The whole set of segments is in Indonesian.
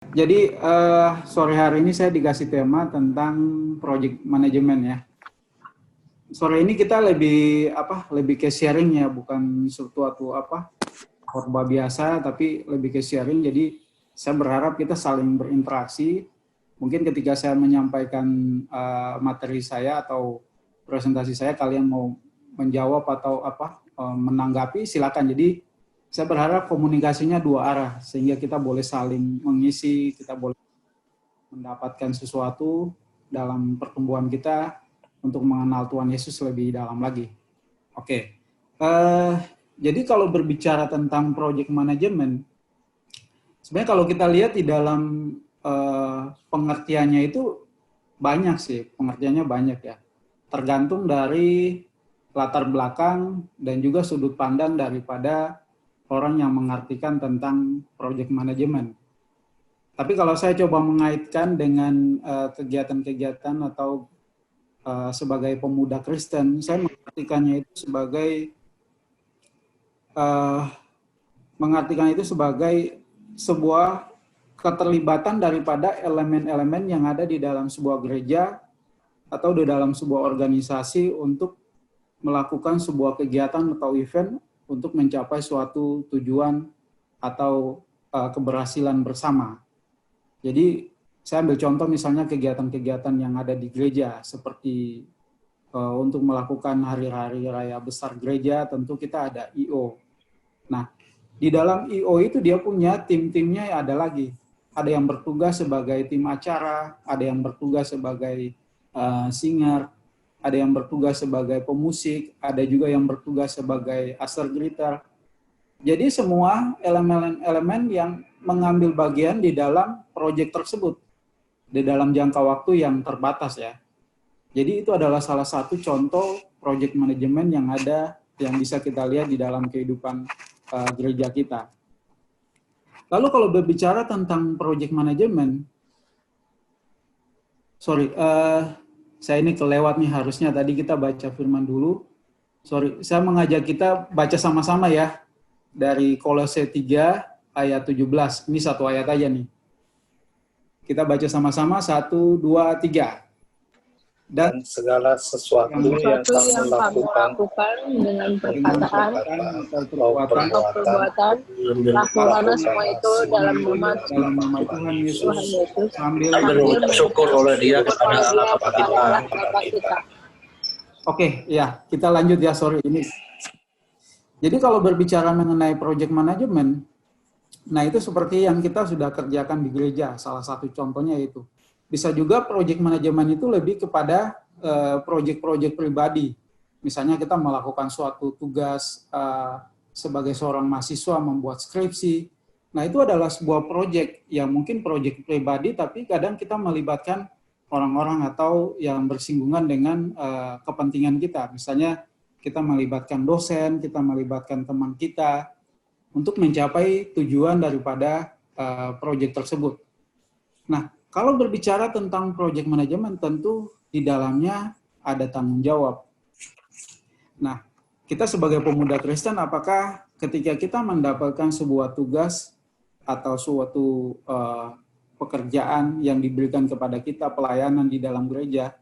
Jadi sore hari ini saya dikasih tema tentang project management ya. Sore ini kita lebih ke sharing ya, bukan sesuatu khotbah biasa, tapi lebih ke sharing. Jadi saya berharap kita saling berinteraksi. Mungkin ketika saya menyampaikan materi saya atau presentasi saya, kalian mau menjawab atau menanggapi, silakan. Jadi saya berharap komunikasinya dua arah sehingga kita boleh saling mengisi, kita boleh mendapatkan sesuatu dalam pertumbuhan kita untuk mengenal Tuhan Yesus lebih dalam lagi. Oke. Jadi kalau berbicara tentang project management, sebenarnya kalau kita lihat di dalam pengertiannya itu banyak sih, pengertiannya banyak ya. Tergantung dari latar belakang dan juga sudut pandang daripada orang yang mengartikan tentang project management. Tapi kalau saya coba mengaitkan dengan kegiatan-kegiatan atau sebagai pemuda Kristen, saya mengartikan itu sebagai sebuah keterlibatan daripada elemen-elemen yang ada di dalam sebuah gereja atau di dalam sebuah organisasi untuk melakukan sebuah kegiatan atau event untuk mencapai suatu tujuan atau keberhasilan bersama. Jadi saya ambil contoh misalnya kegiatan-kegiatan yang ada di gereja seperti untuk melakukan hari-hari raya besar gereja, tentu kita ada I.O. Nah, di dalam I.O. itu dia punya tim-timnya ada lagi. Ada yang bertugas sebagai tim acara, ada yang bertugas sebagai singer, ada yang bertugas sebagai pemusik, ada juga yang bertugas sebagai aser greeter. Jadi semua elemen-elemen yang mengambil bagian di dalam proyek tersebut, di dalam jangka waktu yang terbatas ya. Jadi itu adalah salah satu contoh project management yang ada, yang bisa kita lihat di dalam kehidupan gereja kita. Lalu kalau berbicara tentang project management, saya ini kelewat nih, harusnya tadi kita baca firman dulu. Saya mengajak kita baca sama-sama ya, dari Kolose 3 ayat 17. Ini satu ayat aja nih. Kita baca sama-sama, 1, 2, 3. Dan segala sesuatu yang kamu lakukan dengan perkataan atau perbuatan, lakukanlah semua itu dalam nama Tuhan Yesus, sambil bersyukur oleh Dia kepada Allah Bapa kita. Oke, ya, kita lanjut ya, ini. Jadi kalau berbicara mengenai project management, nah itu seperti yang kita sudah kerjakan di gereja, salah satu contohnya itu. Bisa juga project management itu lebih kepada project-project pribadi. Misalnya kita melakukan suatu tugas sebagai seorang mahasiswa membuat skripsi. Nah itu adalah sebuah project yang mungkin project pribadi, tapi kadang kita melibatkan orang-orang atau yang bersinggungan dengan kepentingan kita. Misalnya kita melibatkan dosen, kita melibatkan teman kita untuk mencapai tujuan daripada project tersebut. Nah, kalau berbicara tentang project management, tentu di dalamnya ada tanggung jawab. Nah, kita sebagai pemuda Kristen, apakah ketika kita mendapatkan sebuah tugas atau suatu pekerjaan yang diberikan kepada kita, pelayanan di dalam gereja,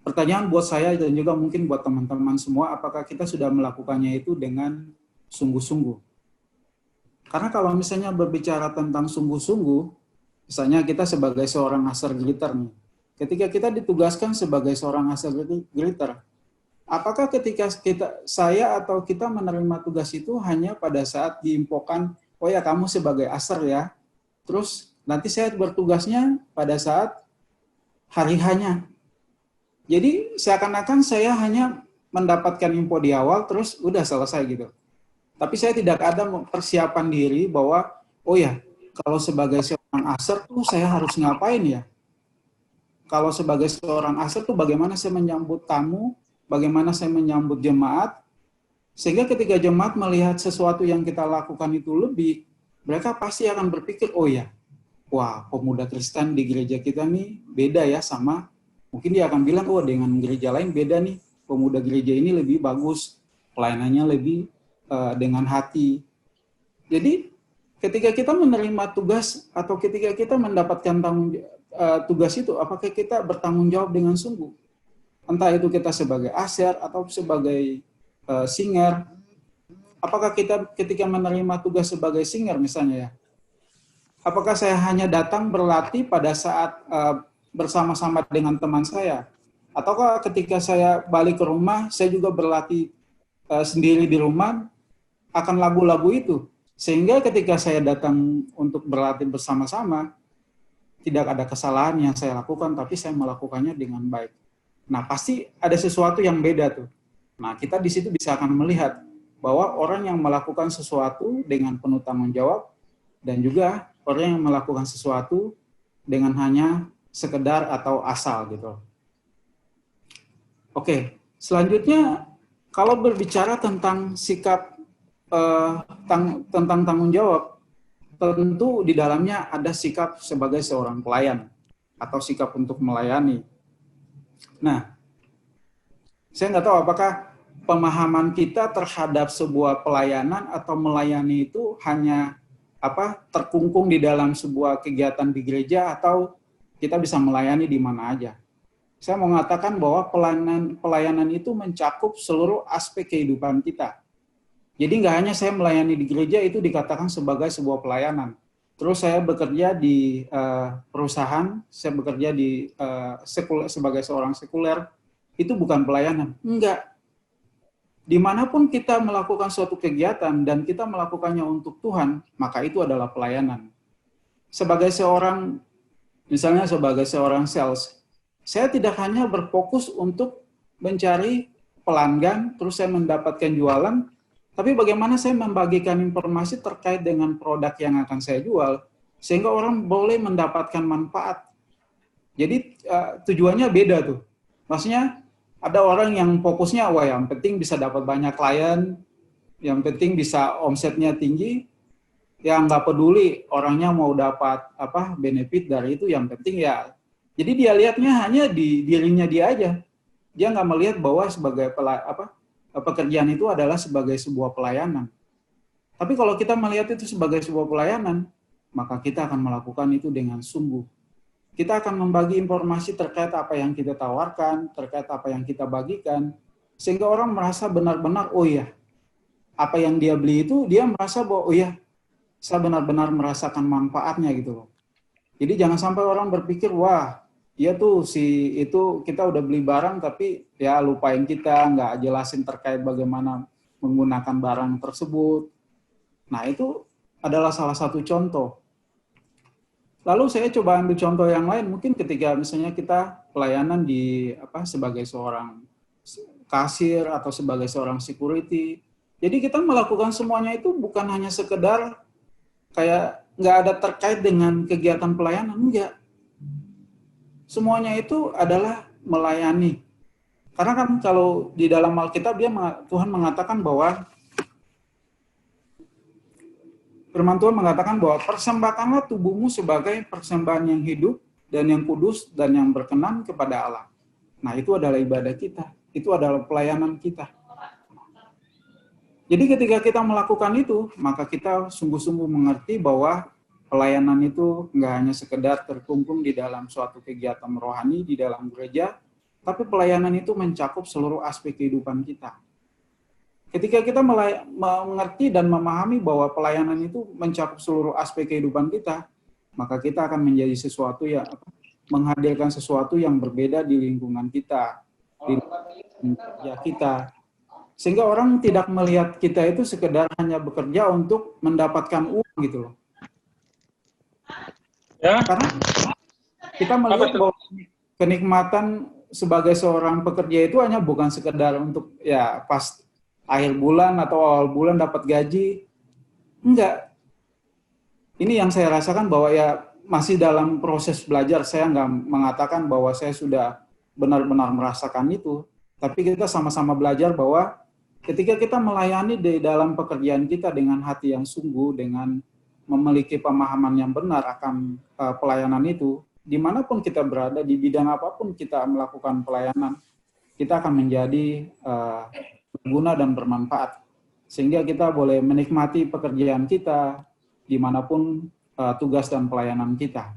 pertanyaan buat saya dan juga mungkin buat teman-teman semua, apakah kita sudah melakukannya itu dengan sungguh-sungguh? Karena kalau misalnya berbicara tentang sungguh-sungguh, misalnya kita sebagai seorang aser greeter nih, ketika kita ditugaskan sebagai seorang aser greeter, apakah ketika saya atau kita menerima tugas itu hanya pada saat diinfokan, oh ya kamu sebagai aser ya, terus nanti saya bertugasnya pada saat hari hanya. Jadi seakan-akan saya hanya mendapatkan info di awal, terus udah selesai gitu. Tapi saya tidak ada persiapan diri bahwa, oh ya, kalau sebagai seorang aser tuh saya harus ngapain ya? Kalau sebagai seorang aser tuh bagaimana saya menyambut tamu, bagaimana saya menyambut jemaat, sehingga ketika jemaat melihat sesuatu yang kita lakukan itu lebih, mereka pasti akan berpikir, oh ya, wah pemuda Kristen di gereja kita nih beda ya sama, mungkin dia akan bilang, oh dengan gereja lain beda nih, pemuda gereja ini lebih bagus, pelayanannya lebih dengan hati. Jadi ketika kita menerima tugas atau ketika kita mendapatkan tugas itu, apakah kita bertanggung jawab dengan sungguh? Entah itu kita sebagai aser atau sebagai singer. Apakah kita ketika menerima tugas sebagai singer misalnya ya, apakah saya hanya datang berlatih pada saat bersama-sama dengan teman saya? Ataukah ketika saya balik ke rumah, saya juga berlatih sendiri di rumah akan lagu-lagu itu? Sehingga ketika saya datang untuk berlatih bersama-sama, tidak ada kesalahan yang saya lakukan, tapi saya melakukannya dengan baik. Nah, pasti ada sesuatu yang beda tuh. Nah, kita di situ bisa akan melihat bahwa orang yang melakukan sesuatu dengan penuh tanggung jawab dan juga orang yang melakukan sesuatu dengan hanya sekedar atau asal gitu. Oke, selanjutnya kalau berbicara tentang sikap tentang tanggung jawab, tentu di dalamnya ada sikap sebagai seorang pelayan atau sikap untuk melayani. Nah, saya nggak tahu apakah pemahaman kita terhadap sebuah pelayanan atau melayani itu hanya terkungkung di dalam sebuah kegiatan di gereja atau kita bisa melayani di mana aja. Saya mau mengatakan bahwa pelayanan itu mencakup seluruh aspek kehidupan kita. Jadi nggak hanya saya melayani di gereja itu dikatakan sebagai sebuah pelayanan. Terus saya bekerja di perusahaan, saya bekerja di sebagai seorang sekuler, itu bukan pelayanan. Enggak. Dimanapun kita melakukan suatu kegiatan dan kita melakukannya untuk Tuhan, maka itu adalah pelayanan. Sebagai seorang, misalnya sebagai seorang sales, saya tidak hanya berfokus untuk mencari pelanggan, terus saya mendapatkan jualan, tapi bagaimana saya membagikan informasi terkait dengan produk yang akan saya jual, sehingga orang boleh mendapatkan manfaat. Jadi tujuannya beda tuh. Maksudnya ada orang yang fokusnya, wah yang penting bisa dapat banyak klien, yang penting bisa omsetnya tinggi, yang nggak peduli orangnya mau dapat benefit dari itu, yang penting ya. Jadi dia lihatnya hanya di dirinya dia aja. Dia nggak melihat bahwa sebagai pekerjaan itu adalah sebagai sebuah pelayanan. Tapi kalau kita melihat itu sebagai sebuah pelayanan, maka kita akan melakukan itu dengan sungguh. Kita akan membagi informasi terkait apa yang kita tawarkan, terkait apa yang kita bagikan, sehingga orang merasa benar-benar, oh iya, apa yang dia beli itu, dia merasa bahwa, oh iya, saya benar-benar merasakan manfaatnya gitu loh. Jadi jangan sampai orang berpikir, wah, iya tuh itu kita udah beli barang tapi ya lupain kita, nggak jelasin terkait bagaimana menggunakan barang tersebut. Nah itu adalah salah satu contoh. Lalu saya coba ambil contoh yang lain, mungkin ketika misalnya kita pelayanan di sebagai seorang kasir atau sebagai seorang security. Jadi kita melakukan semuanya itu bukan hanya sekedar kayak nggak ada terkait dengan kegiatan pelayanan, enggak. Semuanya itu adalah melayani. Karena kan kalau di dalam Alkitab Tuhan mengatakan bahwa firman Tuhan mengatakan bahwa persembahkanlah tubuhmu sebagai persembahan yang hidup dan yang kudus dan yang berkenan kepada Allah. Nah, itu adalah ibadah kita. Itu adalah pelayanan kita. Jadi ketika kita melakukan itu, maka kita sungguh-sungguh mengerti bahwa pelayanan itu nggak hanya sekedar terkungkung di dalam suatu kegiatan rohani di dalam gereja, tapi pelayanan itu mencakup seluruh aspek kehidupan kita. Ketika kita mengerti dan memahami bahwa pelayanan itu mencakup seluruh aspek kehidupan kita, maka kita akan menjadi sesuatu yang menghadirkan sesuatu yang berbeda di lingkungan kita, di kerja kita. Sehingga orang tidak melihat kita itu sekedar hanya bekerja untuk mendapatkan uang gitu loh. Ya. Karena kita melihat bahwa kenikmatan sebagai seorang pekerja itu hanya bukan sekedar untuk ya pas akhir bulan atau awal bulan dapat gaji. Enggak. Ini yang saya rasakan bahwa ya masih dalam proses belajar. Saya nggak mengatakan bahwa saya sudah benar-benar merasakan itu. Tapi kita sama-sama belajar bahwa ketika kita melayani di dalam pekerjaan kita dengan hati yang sungguh, dengan memiliki pemahaman yang benar akan pelayanan itu, dimanapun kita berada, di bidang apapun kita melakukan pelayanan, kita akan menjadi berguna dan bermanfaat. Sehingga kita boleh menikmati pekerjaan kita, dimanapun tugas dan pelayanan kita.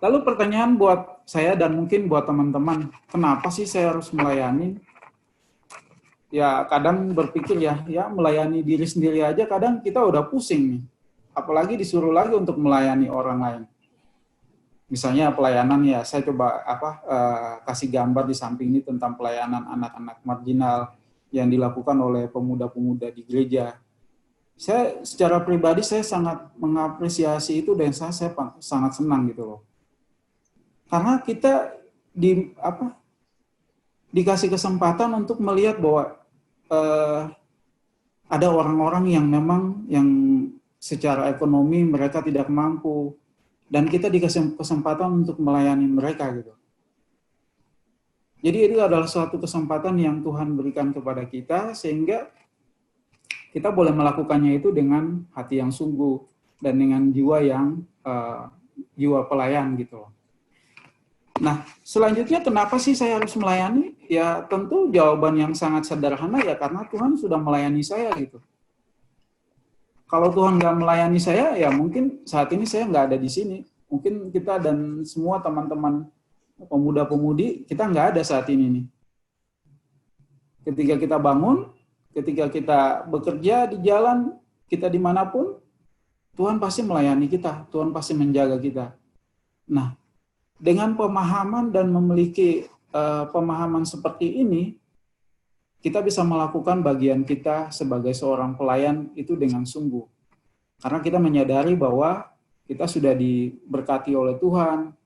Lalu pertanyaan buat saya dan mungkin buat teman-teman, kenapa sih saya harus melayani? Ya kadang berpikir ya melayani diri sendiri aja kadang kita udah pusing nih. Apalagi disuruh lagi untuk melayani orang lain. Misalnya pelayanan ya, saya coba kasih gambar di samping ini tentang pelayanan anak-anak marginal yang dilakukan oleh pemuda-pemuda di gereja. Saya secara pribadi saya sangat mengapresiasi itu dan saya sangat senang gitu loh. Karena kita dikasih kesempatan untuk melihat bahwa ada orang-orang yang memang yang secara ekonomi mereka tidak mampu dan kita dikasih kesempatan untuk melayani mereka gitu. Jadi itu adalah suatu kesempatan yang Tuhan berikan kepada kita sehingga kita boleh melakukannya itu dengan hati yang sungguh dan dengan jiwa yang jiwa pelayan gitu loh. Nah, selanjutnya kenapa sih saya harus melayani? Ya tentu jawaban yang sangat sederhana ya karena Tuhan sudah melayani saya gitu. Kalau Tuhan nggak melayani saya, ya mungkin saat ini saya nggak ada di sini. Mungkin kita dan semua teman-teman pemuda-pemudi, kita nggak ada saat ini nih. Ketika kita bangun, ketika kita bekerja di jalan, kita dimanapun, Tuhan pasti melayani kita, Tuhan pasti menjaga kita. Nah, dengan pemahaman dan memiliki pemahaman seperti ini, kita bisa melakukan bagian kita sebagai seorang pelayan itu dengan sungguh. Karena kita menyadari bahwa kita sudah diberkati oleh Tuhan,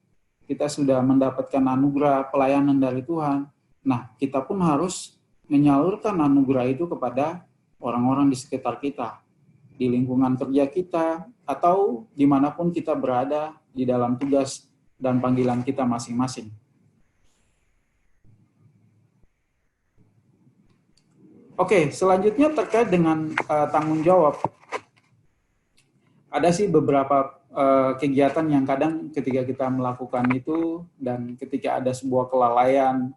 kita sudah mendapatkan anugerah pelayanan dari Tuhan. Nah, kita pun harus menyalurkan anugerah itu kepada orang-orang di sekitar kita, di lingkungan kerja kita, atau dimanapun kita berada di dalam tugas dan panggilan kita masing-masing. Oke, selanjutnya terkait dengan tanggung jawab. Ada sih beberapa kegiatan yang kadang ketika kita melakukan itu dan ketika ada sebuah kelalaian,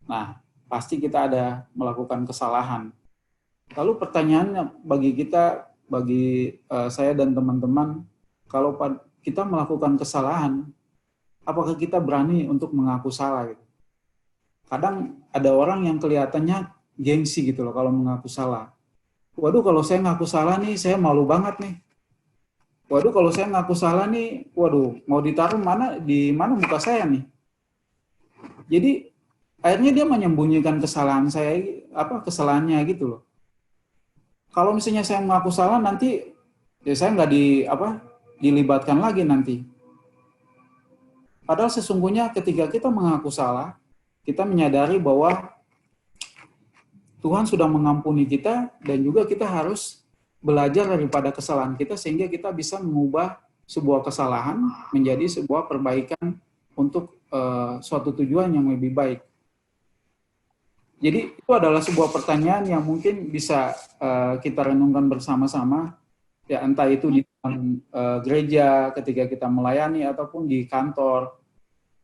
nah pasti kita ada melakukan kesalahan. Lalu pertanyaannya bagi kita, bagi saya dan teman-teman, kalau kita melakukan kesalahan, apakah kita berani untuk mengaku salah? Gitu? Kadang ada orang yang kelihatannya gengsi gitu loh kalau mengaku salah. Waduh kalau saya ngaku salah nih, saya malu banget nih. Waduh kalau saya ngaku salah nih, waduh mau ditaruh di mana muka saya nih. Jadi akhirnya dia menyembunyikan kesalahannya gitu loh. Kalau misalnya saya mengaku salah nanti ya saya nggak dilibatkan lagi nanti. Padahal sesungguhnya ketika kita mengaku salah, kita menyadari bahwa Tuhan sudah mengampuni kita dan juga kita harus belajar daripada kesalahan kita sehingga kita bisa mengubah sebuah kesalahan menjadi sebuah perbaikan untuk suatu tujuan yang lebih baik. Jadi itu adalah sebuah pertanyaan yang mungkin bisa kita renungkan bersama-sama, ya entah itu di dalam gereja ketika kita melayani ataupun di kantor.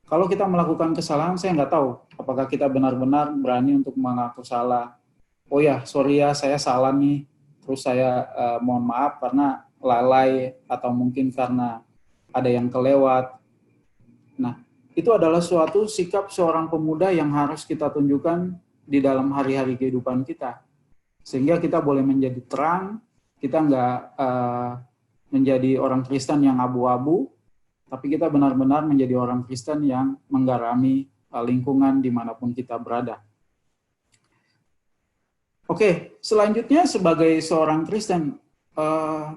Kalau kita melakukan kesalahan, saya nggak tahu apakah kita benar-benar berani untuk mengaku salah. Oh ya, sorry ya, saya salah nih. Terus saya mohon maaf karena lalai atau mungkin karena ada yang kelewat. Nah, itu adalah suatu sikap seorang pemuda yang harus kita tunjukkan di dalam hari-hari kehidupan kita. Sehingga kita boleh menjadi terang, kita nggak menjadi orang Kristen yang abu-abu, tapi kita benar-benar menjadi orang Kristen yang menggarami lingkungan dimanapun kita berada. Oke, selanjutnya sebagai seorang Kristen,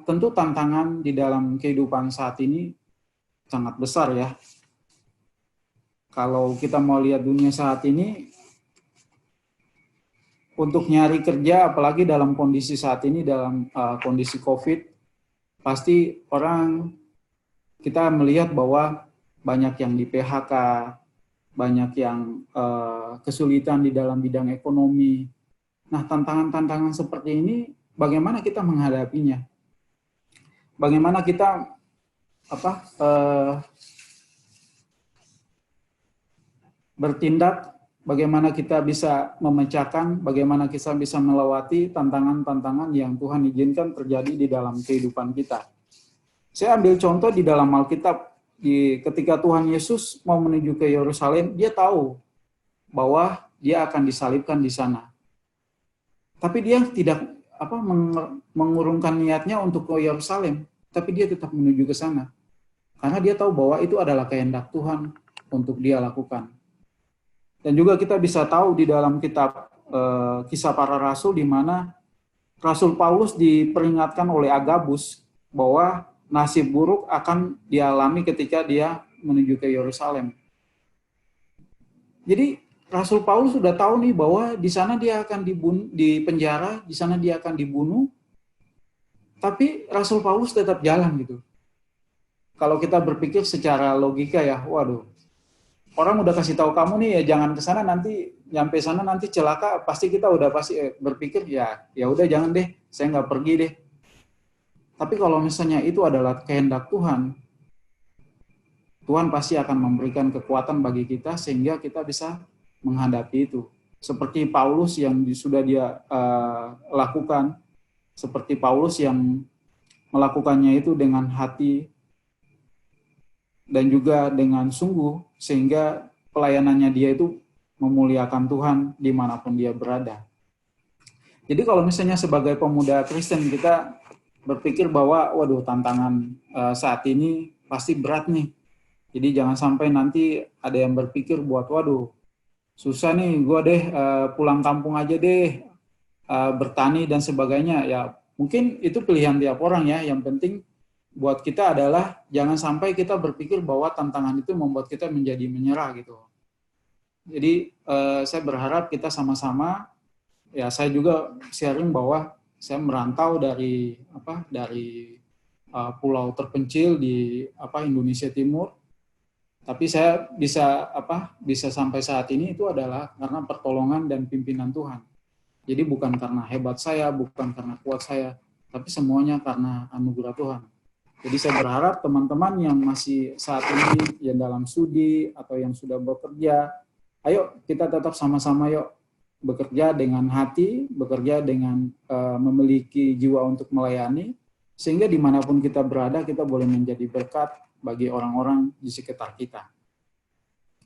tentu tantangan di dalam kehidupan saat ini sangat besar ya. Kalau kita mau lihat dunia saat ini, untuk nyari kerja, apalagi dalam kondisi saat ini, dalam kondisi COVID, pasti kita melihat bahwa banyak yang di PHK, banyak yang kesulitan di dalam bidang ekonomi. Nah, tantangan-tantangan seperti ini, bagaimana kita menghadapinya? Bagaimana kita bertindak bagaimana kita bisa memecahkan, bagaimana kita bisa melewati tantangan-tantangan yang Tuhan izinkan terjadi di dalam kehidupan kita. Saya ambil contoh di dalam Alkitab, ketika Tuhan Yesus mau menuju ke Yerusalem, dia tahu bahwa dia akan disalibkan di sana. Tapi dia tidak mengurungkan niatnya untuk ke Yerusalem, tapi dia tetap menuju ke sana. Karena dia tahu bahwa itu adalah kehendak Tuhan untuk dia lakukan. Dan juga kita bisa tahu di dalam kitab Kisah Para Rasul, di mana Rasul Paulus diperingatkan oleh Agabus bahwa nasib buruk akan dialami ketika dia menuju ke Yerusalem. Jadi Rasul Paulus sudah tahu nih bahwa di sana dia akan di penjara, di sana dia akan dibunuh. Tapi Rasul Paulus tetap jalan gitu. Kalau kita berpikir secara logika ya, waduh, orang udah kasih tahu kamu nih ya jangan ke sana, nanti nyampe sana nanti celaka, pasti kita udah pasti berpikir ya udah jangan deh, saya nggak pergi deh. Tapi kalau misalnya itu adalah kehendak Tuhan, Tuhan pasti akan memberikan kekuatan bagi kita sehingga kita bisa menghadapi itu. Seperti Paulus yang sudah dia lakukan, seperti Paulus yang melakukannya itu dengan hati dan juga dengan sungguh, sehingga pelayanannya dia itu memuliakan Tuhan dimanapun dia berada. Jadi kalau misalnya sebagai pemuda Kristen kita berpikir bahwa waduh tantangan saat ini pasti berat nih. Jadi jangan sampai nanti ada yang berpikir buat waduh susah nih gue deh pulang kampung aja deh bertani dan sebagainya. Ya mungkin itu pilihan tiap orang ya. Yang penting buat kita adalah jangan sampai kita berpikir bahwa tantangan itu membuat kita menjadi menyerah gitu. Jadi saya berharap kita sama-sama, ya saya juga sharing bahwa saya merantau dari pulau terpencil di Indonesia Timur, tapi saya bisa sampai saat ini itu adalah karena pertolongan dan pimpinan Tuhan. Jadi bukan karena hebat saya, bukan karena kuat saya, tapi semuanya karena anugerah Tuhan. Jadi saya berharap teman-teman yang masih saat ini yang dalam studi atau yang sudah bekerja, ayo kita tetap sama-sama yuk bekerja dengan hati, bekerja dengan memiliki jiwa untuk melayani, sehingga dimanapun kita berada, kita boleh menjadi berkat bagi orang-orang di sekitar kita.